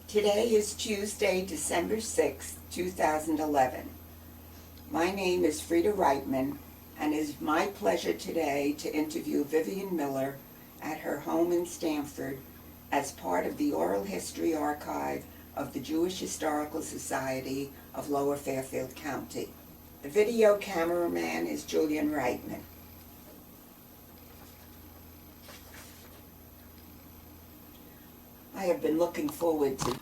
Today is Tuesday, December 6, 2011. My name is Frieda Reitman, and it is my pleasure today to interview Vivian Miller at her home in Stamford as part of the Oral History Archive of the Jewish Historical Society of Lower Fairfield County. The video cameraman is Julian Reitman. I have been looking forward to.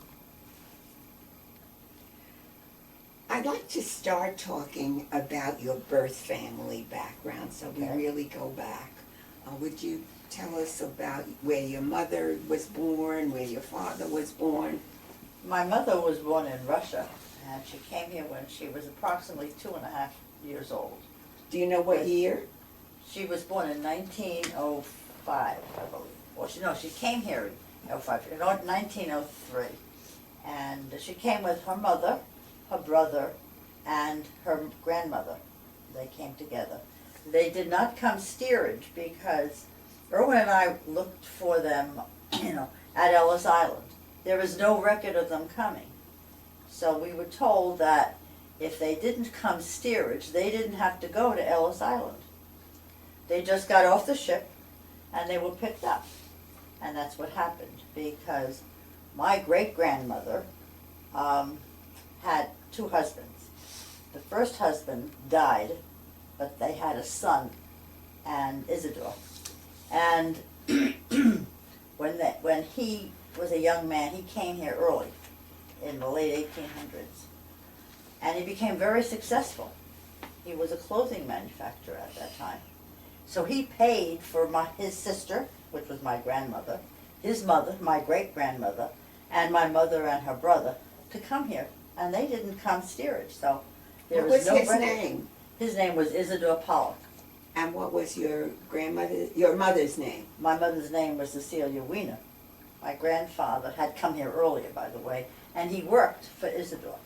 I'd like to start talking about your birth family background, so we really go back. Would you tell us about where your mother was born, where your father was born? My mother was born in Russia, and she came here when she was approximately 2.5 years old. Do you know what year? She was born in 1905, I believe. Well, she came here in 1903. And she came with her mother, her brother, and her grandmother. They came together. They did not come steerage because Erwin and I looked for them, at Ellis Island. There was no record of them coming. So we were told that if they didn't come steerage, they didn't have to go to Ellis Island. They just got off the ship and they were picked up. And that's what happened, because my great-grandmother had 2 husbands. The first husband died, but they had a son, and Isidore. And when he was a young man, he came here early, in the late 1800s. And he became very successful. He was a clothing manufacturer at that time. So he paid for his sister, which was my grandmother, his mother, my great-grandmother, and my mother and her brother to come here. And they didn't come steerage, so there What was was no his record. name? His name was Isidore Pollock. And what was your mother's name? My mother's name was Cecilia Wiener. My grandfather had come here earlier, by the way, and he worked for Isidore.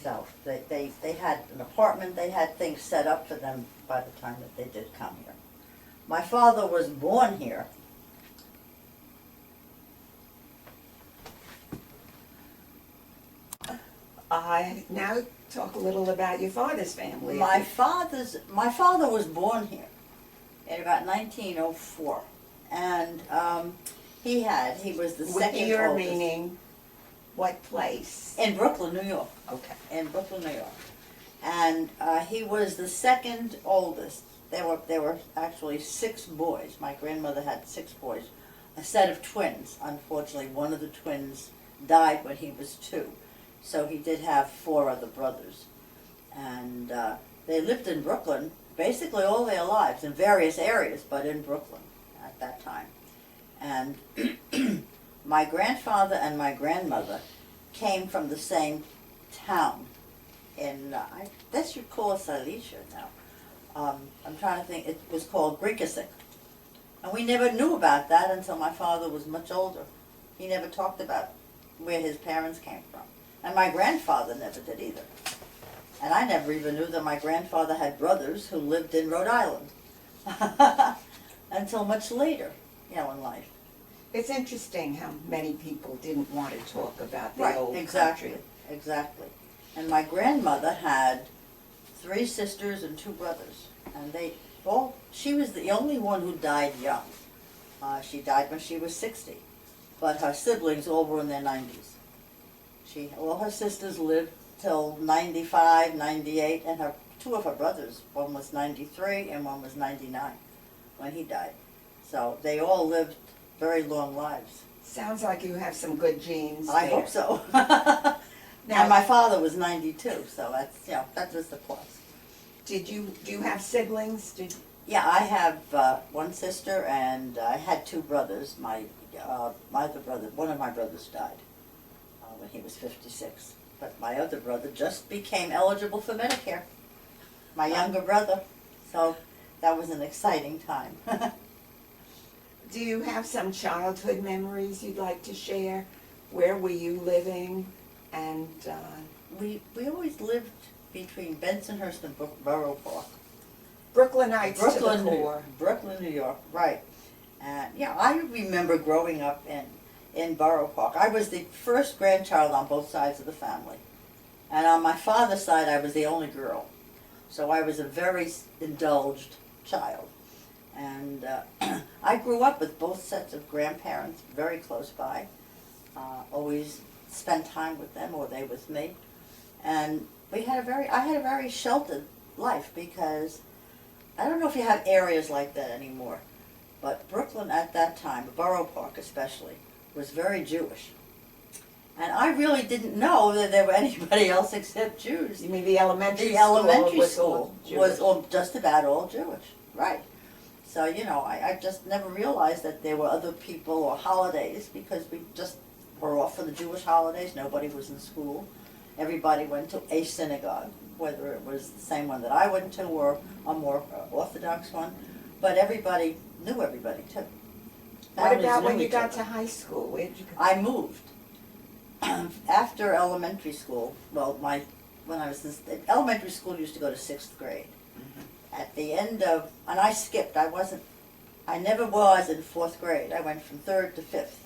So they had an apartment, they had things set up for them by the time that they did come here. My father was born here. Now talk a little about your father's family. My father was born here in about 1904, and he was the second year, oldest. meaning what place? In Brooklyn, New York. Okay. In Brooklyn, New York. And he was the second oldest. There were actually 6 boys. My grandmother had 6 boys, a set of twins. Unfortunately, one of the twins died when he was 2. So he did have 4 other brothers. And they lived in Brooklyn basically all their lives, in various areas, but in Brooklyn at that time. And my grandfather and my grandmother came from the same town in, I guess you'd call it Silesia now. I'm trying to think, it was called Grinkasik. And we never knew about that until my father was much older. He never talked about where his parents came from. And my grandfather never did either. And I never even knew that my grandfather had brothers who lived in Rhode Island. Until much later, in life. It's interesting how many people didn't want to talk about the old exactly, country. Exactly. And my grandmother had 3 sisters and 2 brothers. And she was the only one who died young. She died when she was 60. But her siblings all were in their 90s. All her sisters lived till 95, 98, and 2 of her brothers, one was 93 and one was 99 when he died. So they all lived very long lives. Sounds like you have some good genes. I hope so. And my father was 92, so that's just a plus. Do you have siblings? Yeah, I have 1 sister, and I had 2 brothers. My other brother, one of my brothers died when he was 56. But my other brother just became eligible for Medicare. My younger brother. So that was an exciting time. Do you have some childhood memories you'd like to share? Where were you living? And we always lived between Bensonhurst and Borough Park. Brooklynites to the core. Brooklyn, New York, right. I remember growing up in Borough Park. I was the first grandchild on both sides of the family. And on my father's side, I was the only girl. So I was a very indulged child. And I grew up with both sets of grandparents very close by. Always spent time with them, or they with me. And I had a very sheltered life, because I don't know if you have areas like that anymore, but Brooklyn at that time, Borough Park especially, was very Jewish. And I really didn't know that there were anybody else except Jews. You mean the elementary The school? elementary was school all was Jewish? all, just about all Jewish, right. So, I just never realized that there were other people or holidays, because we just were off for the Jewish holidays. Nobody was in school. Everybody went to a synagogue, whether it was the same one that I went to or a more Orthodox one. But everybody knew everybody, too. What Families about knew when you each got other. to high school? Where did you go? I moved. After elementary school, when I was in elementary school, used to go to 6th grade. At the end of, and I skipped, I never was in 4th grade. I went from 3rd to 5th.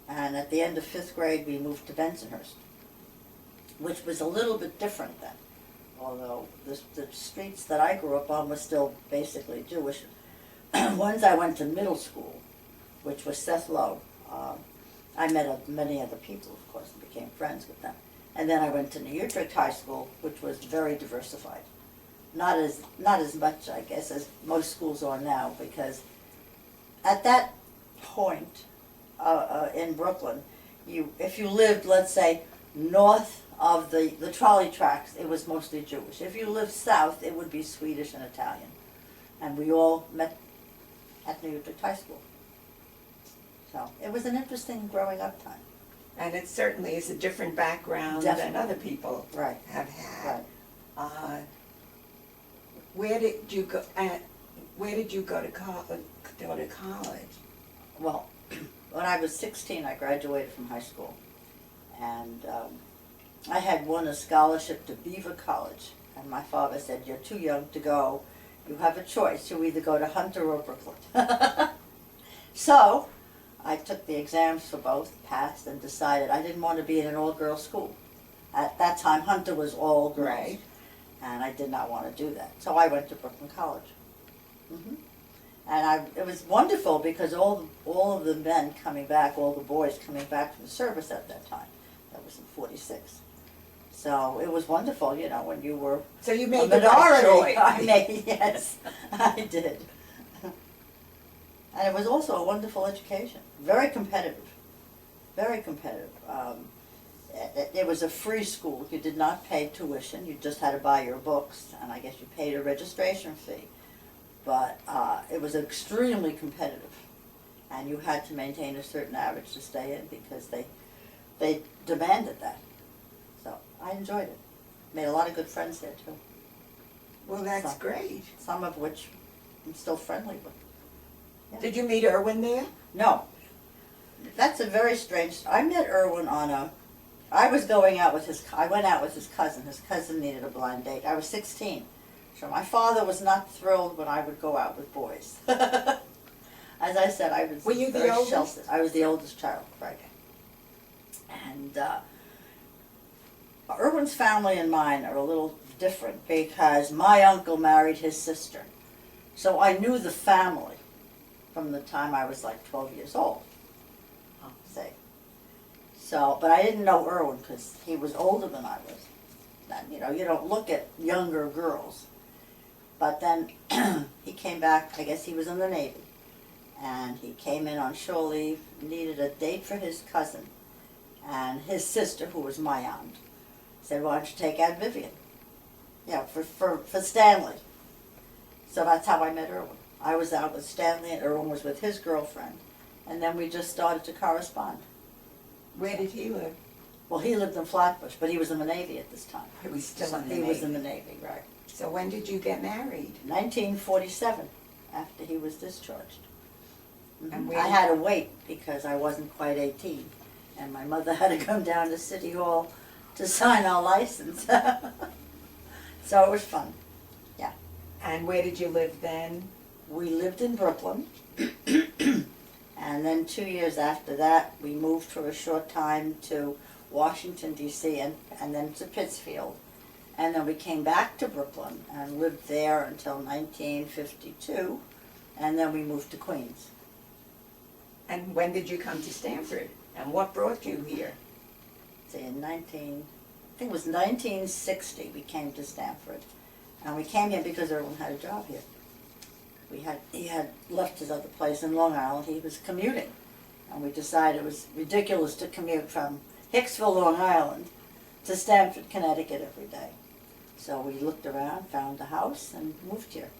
And at the end of 5th grade, we moved to Bensonhurst, which was a little bit different then. Although the streets that I grew up on were still basically Jewish. Once I went to middle school, which was Seth Lowe. I met many other people, of course, and became friends with them. And then I went to New Utrecht High School, which was very diversified. Not as much, I guess, as most schools are now, because at that point in Brooklyn, if you lived, let's say, north of the trolley tracks, it was mostly Jewish. If you lived south, it would be Swedish and Italian. And we all met at New Utrecht High School. So it was an interesting growing up time. And it certainly is a different background Definitely. than other people Right. have had. Right. Where did you go? Where did you go to college? Well, when I was 16, I graduated from high school. And I had won a scholarship to Beaver College. And my father said, "You're too young to go. You have a choice. You either go to Hunter or Brooklyn." So I took the exams for both, passed, and decided I didn't want to be in an all-girls school. At that time, Hunter was all girls. Right. And I did not want to do that. So I went to Brooklyn College. And it was wonderful, because all of the men coming back, all the boys coming back from the service at that time, that was in 46. So it was wonderful, when you were So you a made the right minority. choice. Yes, I did. And it was also a wonderful education. Very competitive. Very competitive. It was a free school. You did not pay tuition. You just had to buy your books, and I guess you paid a registration fee. But it was extremely competitive, and you had to maintain a certain average to stay in, because they demanded that. So I enjoyed it. Made a lot of good friends there too. Well, that's So- great. Some of which I'm still friendly with. Yeah. Did you meet Erwin there? No. That's a very strange, I met Erwin I went out with his cousin. His cousin needed a blind date. I was 16. So my father was not thrilled when I would go out with boys. As I said, I was Were you the very oldest? sheltered. I was the oldest child, right. And Erwin's family and mine are a little different, because my uncle married his sister. So I knew the family from the time I was like 12 years old, I'll say. So, but I didn't know Erwin, because he was older than I was. And, you don't look at younger girls. But then he came back, I guess he was in the Navy, and he came in on shore leave, needed a date for his cousin, and his sister, who was my aunt, said, "Why don't you take Aunt Vivian?" For Stanley. So that's how I met Erwin. I was out with Stanley, and Erwin was with his girlfriend, and then we just started to correspond. Where did he live? Well, he lived in Flatbush, but he was in the Navy at this time. He was still in the He Navy. was in the Navy, right. So when did you get married? 1947, after he was discharged. And I had to wait because I wasn't quite 18, and my mother had to come down to City Hall to sign our license. So it was fun. And where did you live then? We lived in Brooklyn, And then 2 years after that, we moved for a short time to Washington, D.C., and then to Pittsfield. And then we came back to Brooklyn and lived there until 1952, and then we moved to Queens. And when did you come to Stanford? And what brought you here? See, in I think it was 1960 we came to Stanford. And we came here because everyone had a job here. He had left his other place in Long Island. He was commuting. And we decided it was ridiculous to commute from Hicksville, Long Island to Stamford, Connecticut every day. So we looked around, found a house, and moved here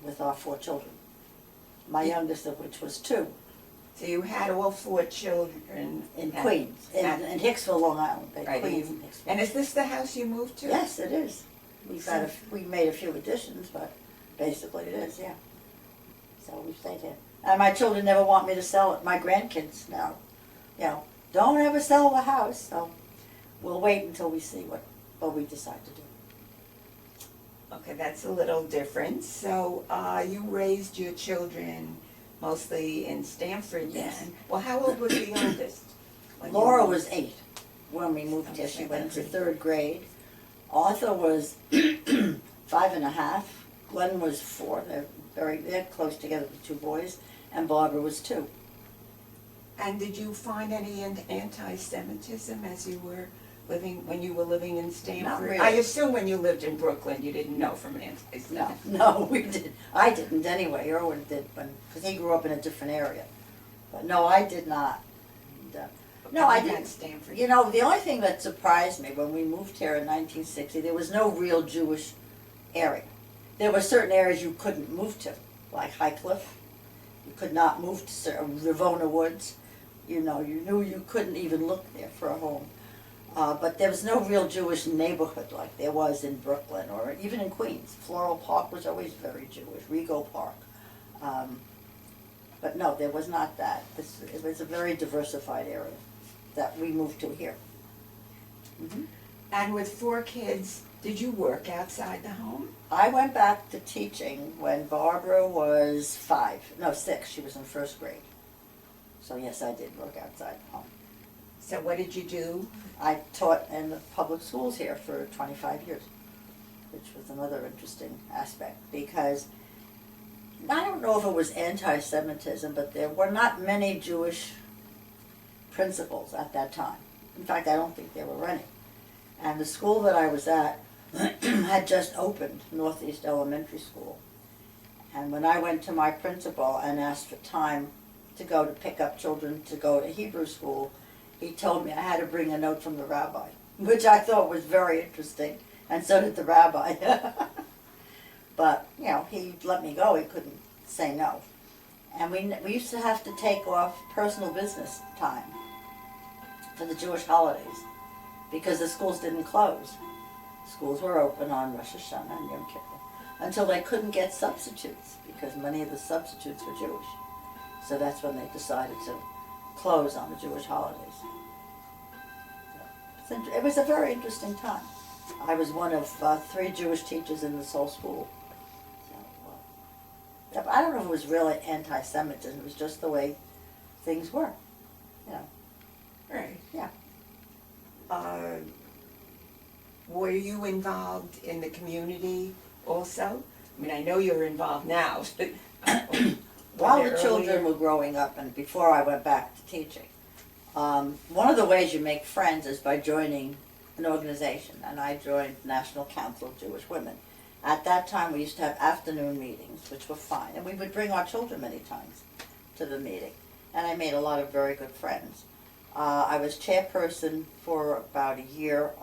with our 4 children. My youngest of which was 2. So you had all 4 children In Queens, in Hicksville, Long Island. Right, Queens and Hicksville. And is this the house you moved to? Yes, it is. We made a few additions, but basically it is, yeah. So we stayed here. And my children never want me to sell it. My grandkids now, don't ever sell the house. So we'll wait until we see what we decide to do. Okay, that's a little different. So you raised your children mostly in Stanford then? Yes. Well, how old was the oldest? when you Laura moved? was 8 when we moved here. She Okay, went to that's 3rd grade. Arthur was 5.5. Glenn was 4. They're close together, the 2 boys. And Barbara was 2. And did you find any anti-Semitism as you were when you were living in Stanford? Not really. I assume when you lived in Brooklyn, you didn't know from anti-Semitism. No, we did. I didn't anyway. Erwin did, because he grew up in a different area. But no, I did not. And, no, I didn't. Stanford. You know, the only thing that surprised me when we moved here in 1960, there was no real Jewish area. There were certain areas you couldn't move to, like High Cliff. You could not move to Ravona Woods. You know, you knew you couldn't even look there for a home. But there was no real Jewish neighborhood like there was in Brooklyn or even in Queens. Floral Park was always very Jewish, Rego Park. But no, there was not that. It was a very diversified area that we moved to here. Mm-hmm. And with 4 kids, did you work outside the home? I went back to teaching when Barbara was 6. She was in 1st grade. So yes, I did work outside the home. So what did you do? I taught in the public schools here for 25 years, which was another interesting aspect because I don't know if it was anti-Semitism, but there were not many Jewish principals at that time. In fact, I don't think there were any. And the school that I was at had just opened, Northeast Elementary School. And when I went to my principal and asked for time to go to pick up children to go to Hebrew school, he told me I had to bring a note from the rabbi, which I thought was very interesting, and so did the rabbi. But, you know, he let me go. He couldn't say no. And we used to have to take off personal business time for the Jewish holidays because the schools didn't close. Schools were open on Rosh Hashanah and Yom Kippur until they couldn't get substitutes because many of the substitutes were Jewish. So that's when they decided to close on the Jewish holidays. It was a very interesting time. I was one of 3 Jewish teachers in this whole school. So, I don't know if it was really anti-Semitism. It was just the way things were. You know. Right. Yeah. Were you involved in the community also? I mean, I know you're involved now, but while the children were growing up and before I went back to teaching, one of the ways you make friends is by joining an organization, and I joined National Council of Jewish Women. At that time, we used to have afternoon meetings, which were fine, and we would bring our children many times to the meeting, and I made a lot of very good friends. I was chairperson for about a year.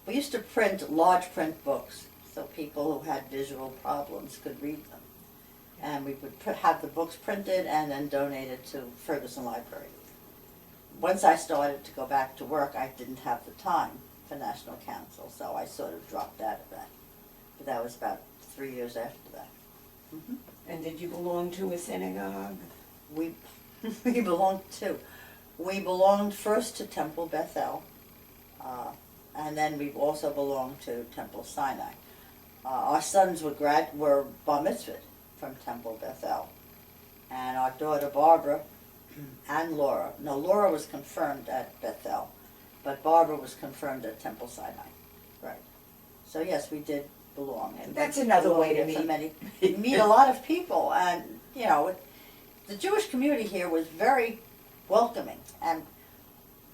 We used to print large print books so people who had visual problems could read them. And we would have the books printed and then donated to Ferguson Library. Once I started to go back to work, I didn't have the time for National Council, so I sort of dropped out of that. But that was about 3 years after that. Mm-hmm. And did you belong to a synagogue? We belonged first to Temple Bethel, and then we also belonged to Temple Sinai. Our sons were bar mitzvahed from Temple Bethel, and our daughter Barbara and Laura. No, Laura was confirmed at Bethel, but Barbara was confirmed at Temple Sinai. Right. So yes, we did belong. And That's another way to belonged meet. You meet a lot of people, and you know, the Jewish community here was very welcoming. And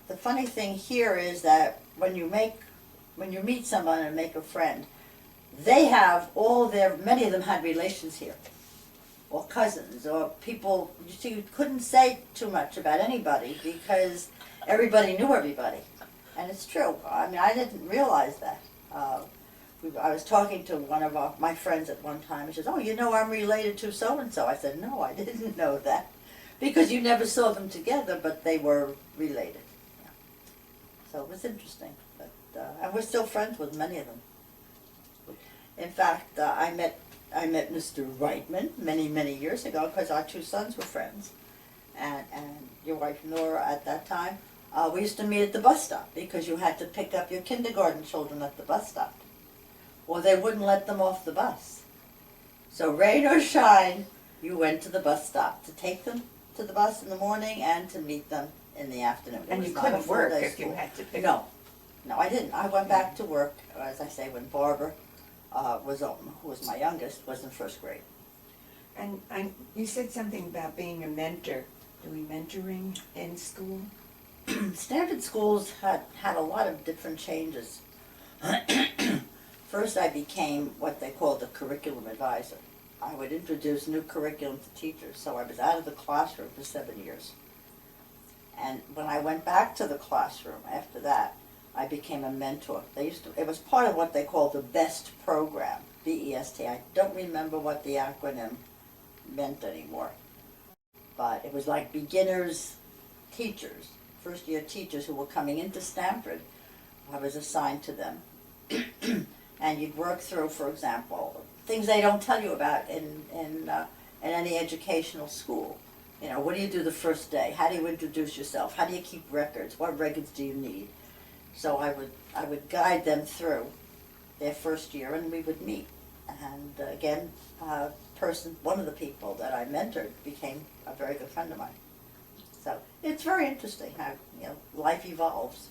the funny thing here is that when you meet someone and make a friend, they have many of them had relations here, or cousins, or people. You see, you couldn't say too much about anybody because everybody knew everybody, and it's true. I mean, I didn't realize that. I was talking to one of my friends at one time, and she says, "Oh, you know, I'm related to so-and-so." I said, "No, I didn't know that," because you never saw them together, but they were related. Yeah. So it was interesting, but and we're still friends with many of them. In fact, I met Mr. Reitman many years ago because our two sons were friends, and your wife Nora at that time. We used to meet at the bus stop because you had to pick up your kindergarten children at the bus stop, or they wouldn't let them off the bus. So rain or shine, you went to the bus stop to take them to the bus in the morning and to meet them in the afternoon. And you It was not a couldn't work full-day if you school. had to pick No, I didn't. I went back to work, as I say, when Barbara who was my youngest, was in first grade. And you said something about being a mentor. Doing mentoring in school? Standard schools had a lot of different changes. First, I became what they called a curriculum advisor. I would introduce new curriculum to teachers, so I was out of the classroom for 7 years. And when I went back to the classroom after that, I became a mentor. It was part of what they called the BEST program, B-E-S-T. I don't remember what the acronym meant anymore. But it was like beginners teachers, first year teachers who were coming into Stanford. I was assigned to them. And you'd work through, for example, things they don't tell you about in any educational school. You know, what do you do the first day? How do you introduce yourself? How do you keep records? What records do you need? So I would guide them through their first year, and we would meet. And again, one of the people that I mentored became a very good friend of mine. So it's very interesting how life evolves.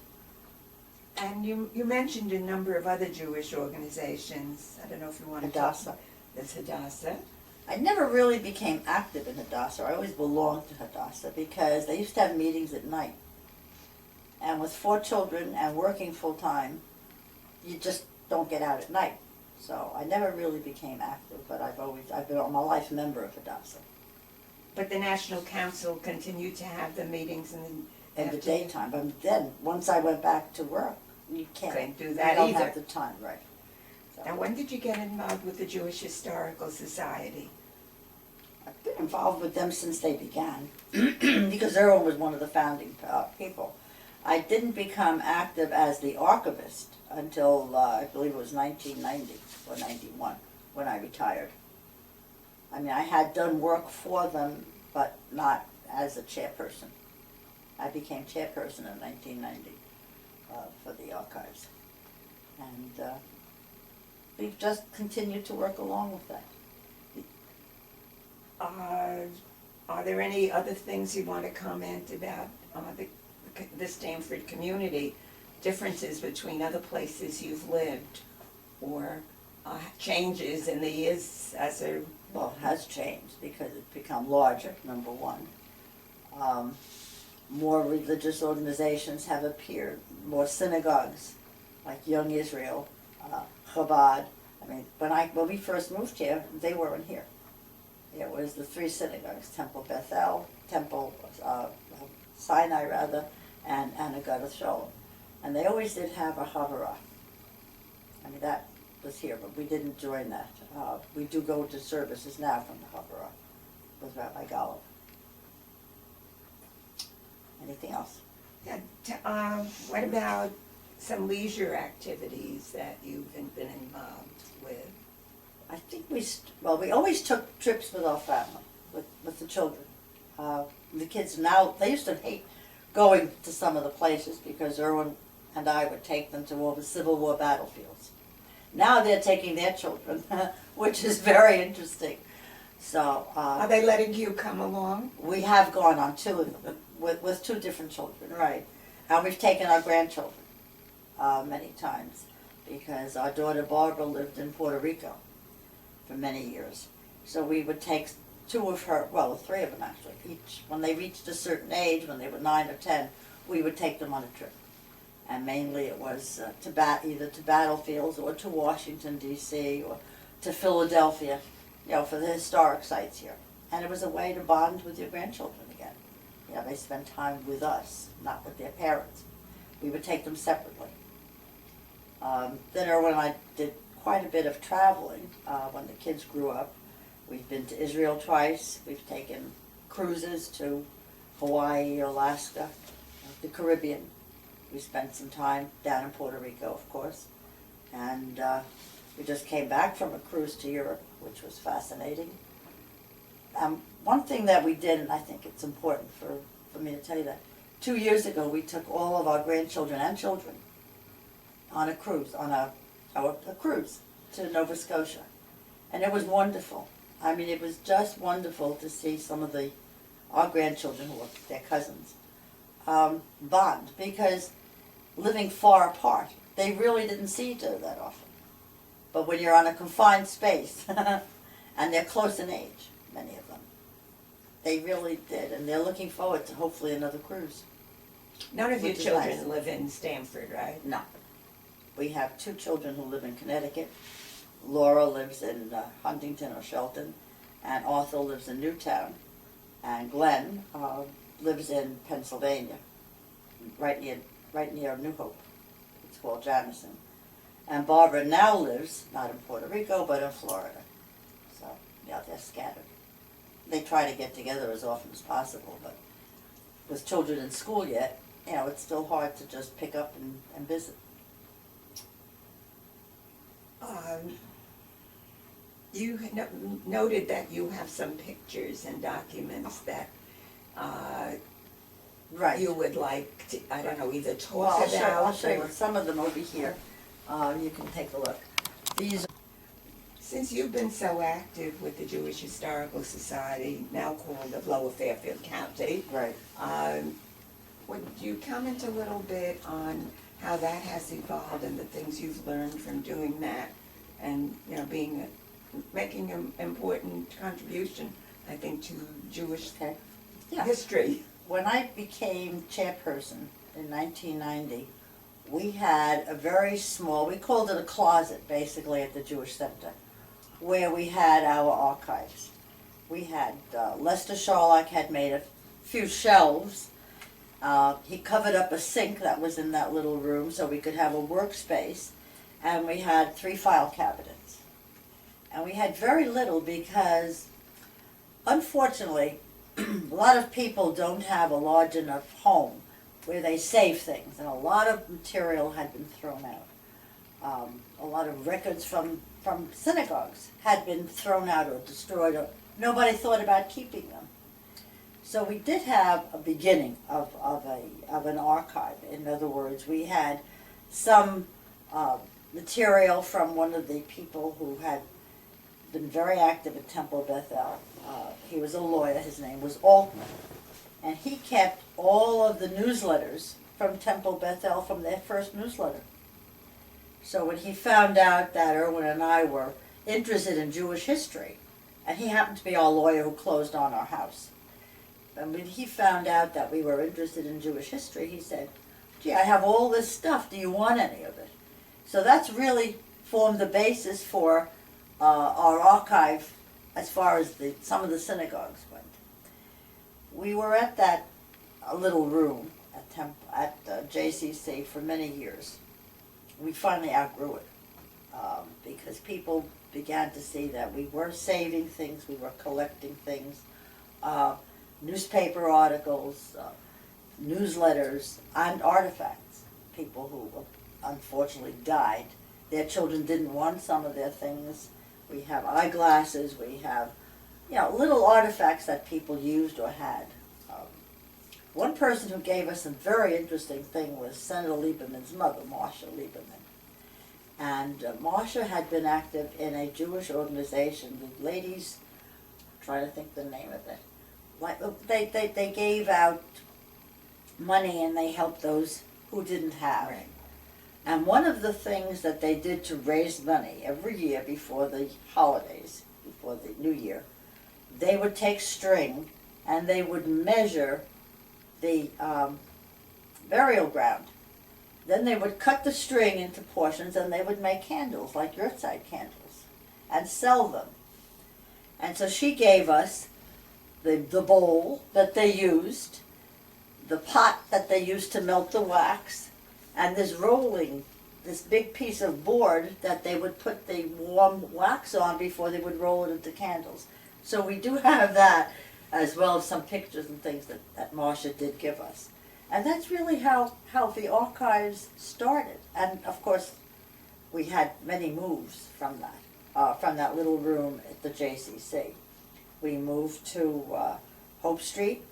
And you mentioned a number of other Jewish organizations. I don't know if you want to Hadassah. There's Hadassah. I never really became active in Hadassah. I always belonged to Hadassah because they used to have meetings at night. And with 4 children and working full time, you just don't get out at night. So I never really became active, but I've been all my life a member of Hadassah. But the National Council continued to have the meetings In the daytime, but then once I went back to work, you can't Couldn't do that you don't either. have the time, right? So, And when did you get involved with the Jewish Historical Society? I've been involved with them since they began, because Erwin was one of the founding people. I didn't become active as the archivist until I believe it was 1990 or 91 when I retired. I mean, I had done work for them, but not as a chairperson. I became chairperson in 1990 for the archives. And we've just continued to work along with that. Are there any other things you want to comment about the Stanford community, differences between other places you've lived, or changes in the years as a... Well, it has changed because it's become larger, number one. More religious organizations have appeared, more synagogues, like Young Israel, Chabad. I mean, when we first moved here, they weren't here. It was the 3 synagogues, Temple Bethel, Temple Sinai rather, and Agadah Shalom. And they always did have a Havurah. I mean, that was here, but we didn't join that. We do go to services now from the Havurah with Rabbi Golub. Anything else? Yeah, what about some leisure activities that you've been involved with? I think we always took trips with our family, with the children. The kids now, they used to hate going to some of the places because Erwin and I would take them to all the Civil War battlefields. Now they're taking their children, which is very interesting. So, Are they letting you come along? we have gone on two of them, with two different children, right. And we've taken our grandchildren many times, because our daughter Barbara lived in Puerto Rico for many years. So we would take two of her, well, three of them actually, each, when they reached a certain age, when they were 9 or 10, we would take them on a trip. And mainly it was either to battlefields or to Washington, D.C., or to Philadelphia, for the historic sites here. And it was a way to bond with your grandchildren again. They spend time with us, not with their parents. We would take them separately. Then Erwin and I did quite a bit of traveling when the kids grew up. We've been to Israel twice. We've taken cruises to Hawaii, Alaska, the Caribbean. We spent some time down in Puerto Rico, of course. And we just came back from a cruise to Europe, which was fascinating. One thing that we did, and I think it's important for me to tell you that, 2 years ago we took all of our grandchildren and children on a cruise, a cruise to Nova Scotia. And it was wonderful. I mean, it was just wonderful to see some of our grandchildren, who were their cousins, bond, because living far apart, they really didn't see each other that often. But when you're on a confined space, and they're close in age, many of them, they really did, and they're looking forward to hopefully another cruise. None of your Which is children nice. live in Stamford, right? No. We have 2 children who live in Connecticut. Laura lives in Huntington or Shelton, and Arthur lives in Newtown, and Glenn lives in Pennsylvania, right near New Hope. It's called Jamison. And Barbara now lives, not in Puerto Rico, but in Florida. So, they're scattered. They try to get together as often as possible, but with children in school yet, it's still hard to just pick up and visit. You noted that you have some pictures and documents that Right. you would like to, I don't know, either talk Well, about I'll show you or... some of them over here. You can take a look. These. Since you've been so active with the Jewish Historical Society, now called of Lower Fairfield County, Right. would you comment a little bit on how that has evolved and the things you've learned from doing that, and making an important contribution, I think, to Jewish history? When I became chairperson in 1990, we had a very small, we called it a closet, basically, at the Jewish Center, where we had our archives. We had, Lester Sharlock had made a few shelves. He covered up a sink that was in that little room so we could have a workspace, and we had 3 file cabinets. And we had very little because, unfortunately, a lot of people don't have a large enough home where they save things, and a lot of material had been thrown out. A lot of records from synagogues had been thrown out or destroyed, or nobody thought about keeping them. So we did have a beginning of an archive. In other words, we had some material from one of the people who had been very active at Temple Bethel. He was a lawyer. His name was Altman. And he kept all of the newsletters from Temple Bethel from their first newsletter. So when he found out that Erwin and I were interested in Jewish history, and he happened to be our lawyer who closed on our house, and when he found out that we were interested in Jewish history, he said, "Gee, I have all this stuff. Do you want any of it?" So that's really formed the basis for our archive as far as some of the synagogues went. We were at that little room at JCC for many years. We finally outgrew it because people began to see that we were saving things, we were collecting things, newspaper articles, newsletters, and artifacts. People who unfortunately died, their children didn't want some of their things. We have eyeglasses, we have little artifacts that people used or had. One person who gave us a very interesting thing was Senator Lieberman's mother, Marcia Lieberman. And Marcia had been active in a Jewish organization, the Ladies trying to think the name of it. Like, they gave out money and they helped those who didn't have. Right. And one of the things that they did to raise money every year before the holidays, before the New Year, they would take string and they would measure the burial ground. Then they would cut the string into portions and they would make candles, like yurtside candles, and sell them. And so she gave us the bowl that they used, the pot that they used to melt the wax, and this big piece of board that they would put the warm wax on before they would roll it into candles. So we do have that, as well as some pictures and things that Marcia did give us. And that's really how the archives started. And of course, we had many moves from that little room at the JCC. We moved to Hope Street,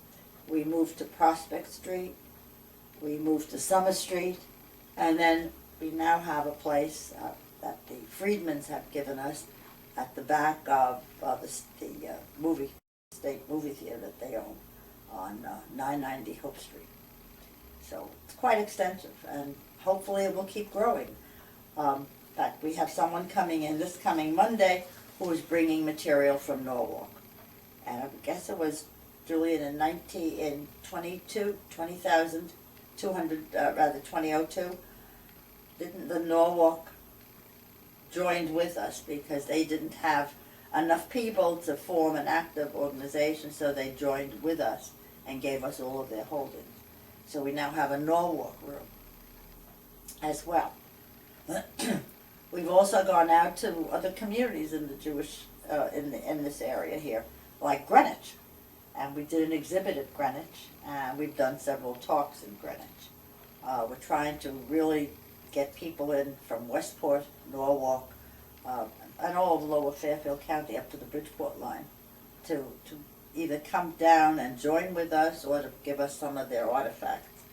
we moved to Prospect Street, we moved to Summer Street, and then we now have a place that the Friedmans have given us at the back of the state movie theater that they own on 990 Hope Street. So it's quite extensive, and hopefully it will keep growing. In fact, we have someone coming in this coming Monday who is bringing material from Norwalk. And I guess it was Julian in 2002, didn't the Norwalk joined with us because they didn't have enough people to form an active organization, so they joined with us and gave us all of their holdings. So we now have a Norwalk room as well. We've also gone out to other communities in the Jewish, in this area here, like Greenwich. And we did an exhibit at Greenwich, and we've done several talks in Greenwich. We're trying to really get people in from Westport, Norwalk, and all of Lower Fairfield County up to the Bridgeport line to either come down and join with us or to give us some of their artifacts,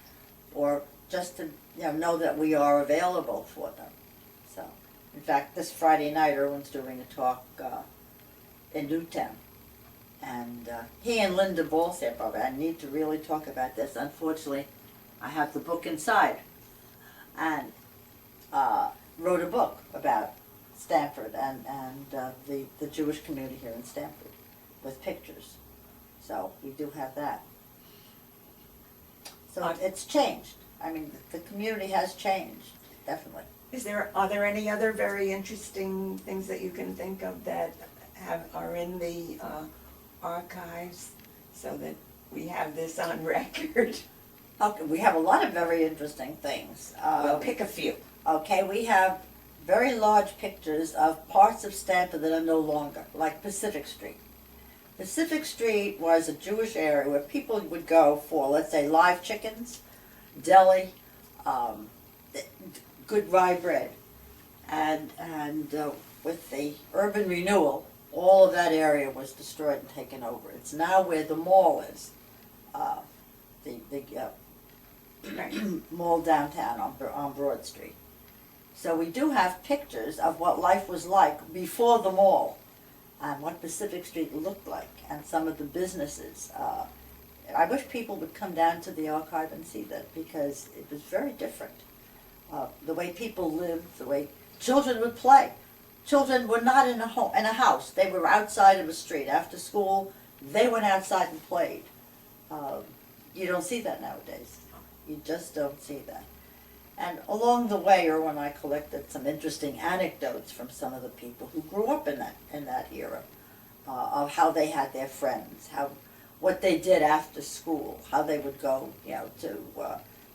or just to know that we are available for them. So, in fact, this Friday night, Erwin's doing a talk in Newtown. And he and Linda Ball said, "Barbara, I need to really talk about this." Unfortunately, I have the book inside, and wrote a book about Stamford and the Jewish community here in Stamford with pictures. So we do have that. So it's changed. I mean, the community has changed, definitely. Are there any other very interesting things that you can think of that are in the archives, so that we have this on record? Okay, we have a lot of very interesting things. Well, pick a few. Okay, we have very large pictures of parts of Stamford that are no longer, like Pacific Street. Pacific Street was a Jewish area where people would go for, let's say, live chickens, deli, good rye bread. And with the urban renewal, all of that area was destroyed and taken over. It's now where the mall is, the mall downtown on Broad Street. So we do have pictures of what life was like before the mall and what Pacific Street looked like and some of the businesses. I wish people would come down to the archive and see that, because it was very different. The way people lived, the way children would play. Children were not in a house. They were outside of a street. After school, they went outside and played. You don't see that nowadays. You just don't see that. And along the way, Erwin and I collected some interesting anecdotes from some of the people who grew up in that era, of how they had their friends, what they did after school, how they would go,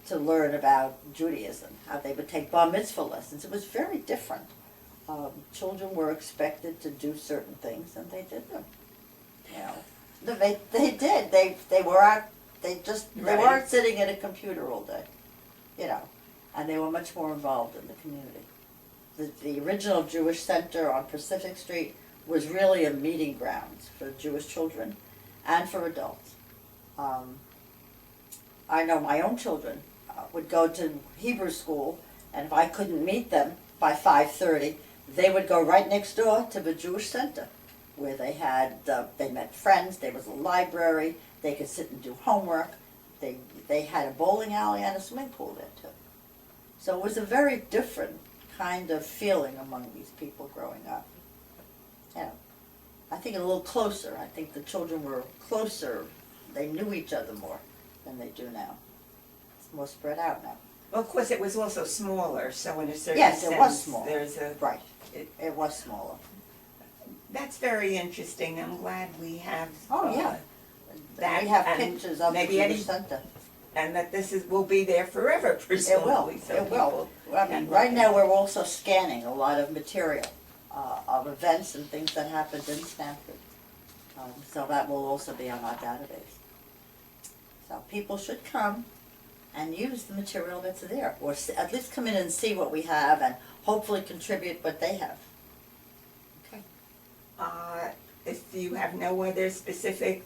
to learn about Judaism, how they would take bar mitzvah lessons. It was very different. Children were expected to do certain things, and they did them. They did. They were out. They weren't sitting at a computer all day. And they were much more involved in the community. The original Jewish Center on Pacific Street was really a meeting grounds for Jewish children and for adults. I know my own children would go to Hebrew school, and if I couldn't meet them by 5:30, they would go right next door to the Jewish Center, where they had, they met friends, there was a library, they could sit and do homework. They had a bowling alley and a swimming pool there too. So it was a very different kind of feeling among these people growing up. You know, I think a little closer. I think the children were closer. They knew each other more than they do now. It's more spread out now. Well, of course, it was also smaller, so in a certain Yes, sense, it was small. there's a... Right, it was smaller. That's very interesting. I'm glad we have... Oh, yeah. that, We have and pictures of maybe the any- center. And that this will be there forever, It will, presumably. so it will. people I can mean, right look now, at we're also scanning a lot of material, of events and things that happened in Stanford. So that will also be on our database. So people should come and use the material that's there, or at least come in and see what we have and hopefully contribute what they have. Okay. If you have no other specific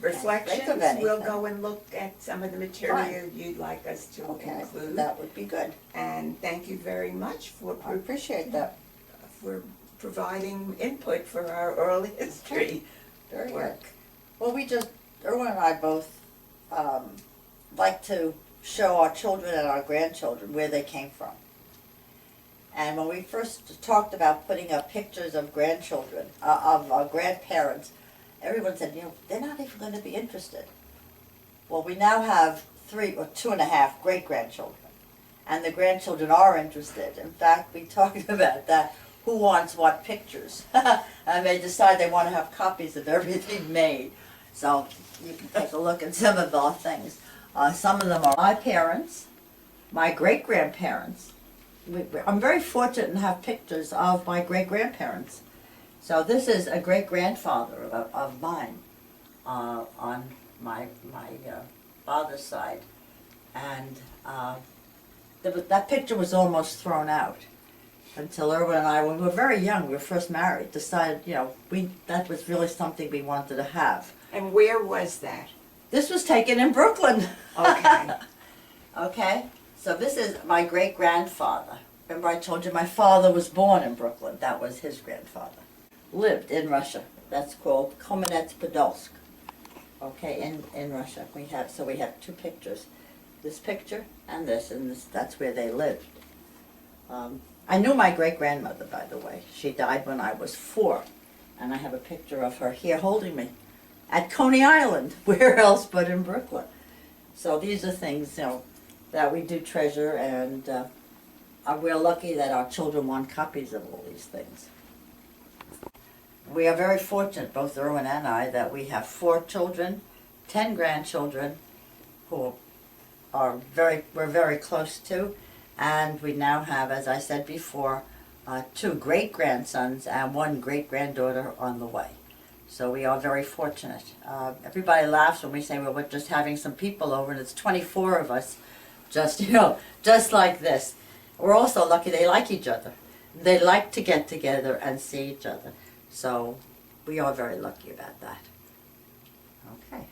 think reflections, of anything. we'll go and look at some of the material you'd like us to Okay, include. that would be good. And thank you very much for I appreciate that. for providing input for our oral history Very good. work. Well, Erwin and I both like to show our children and our grandchildren where they came from. And when we first talked about putting up pictures of grandchildren, of our grandparents, everyone said, you know, they're not even going to be interested. Well, we now have 3 or 2.5 great-grandchildren, and the grandchildren are interested. In fact, we talked about that, who wants what pictures. And they decide they want to have copies of everything made. So you can take a look at some of our things. Some of them are my parents, my great-grandparents. I'm very fortunate to have pictures of my great-grandparents. So this is a great-grandfather of mine on my father's side. And that picture was almost thrown out until Erwin and I, when we were very young, we were first married, decided, you know, that was really something we wanted to have. And where was that? This was taken in Brooklyn. Okay. Okay, so this is my great-grandfather. Remember I told you my father was born in Brooklyn. That was his grandfather. Lived in Russia. That's called Kamenets-Podolsk. Okay, in Russia. We have 2 pictures. This picture and this, that's where they lived. I knew my great-grandmother, by the way. She died when I was 4. And I have a picture of her here holding me at Coney Island. Where else but in Brooklyn? So these are things, you know, that we do treasure, and we're lucky that our children want copies of all these things. We are very fortunate, both Erwin and I, that we have 4 children, 10 grandchildren, who we're very close to, and we now have, as I said before, 2 great-grandsons and 1 great-granddaughter on the way. So we are very fortunate. Everybody laughs when we say, well, we're just having some people over, and it's 24 of us, just like this. We're also lucky they like each other. They like to get together and see each other. So we are very lucky about that. Okay.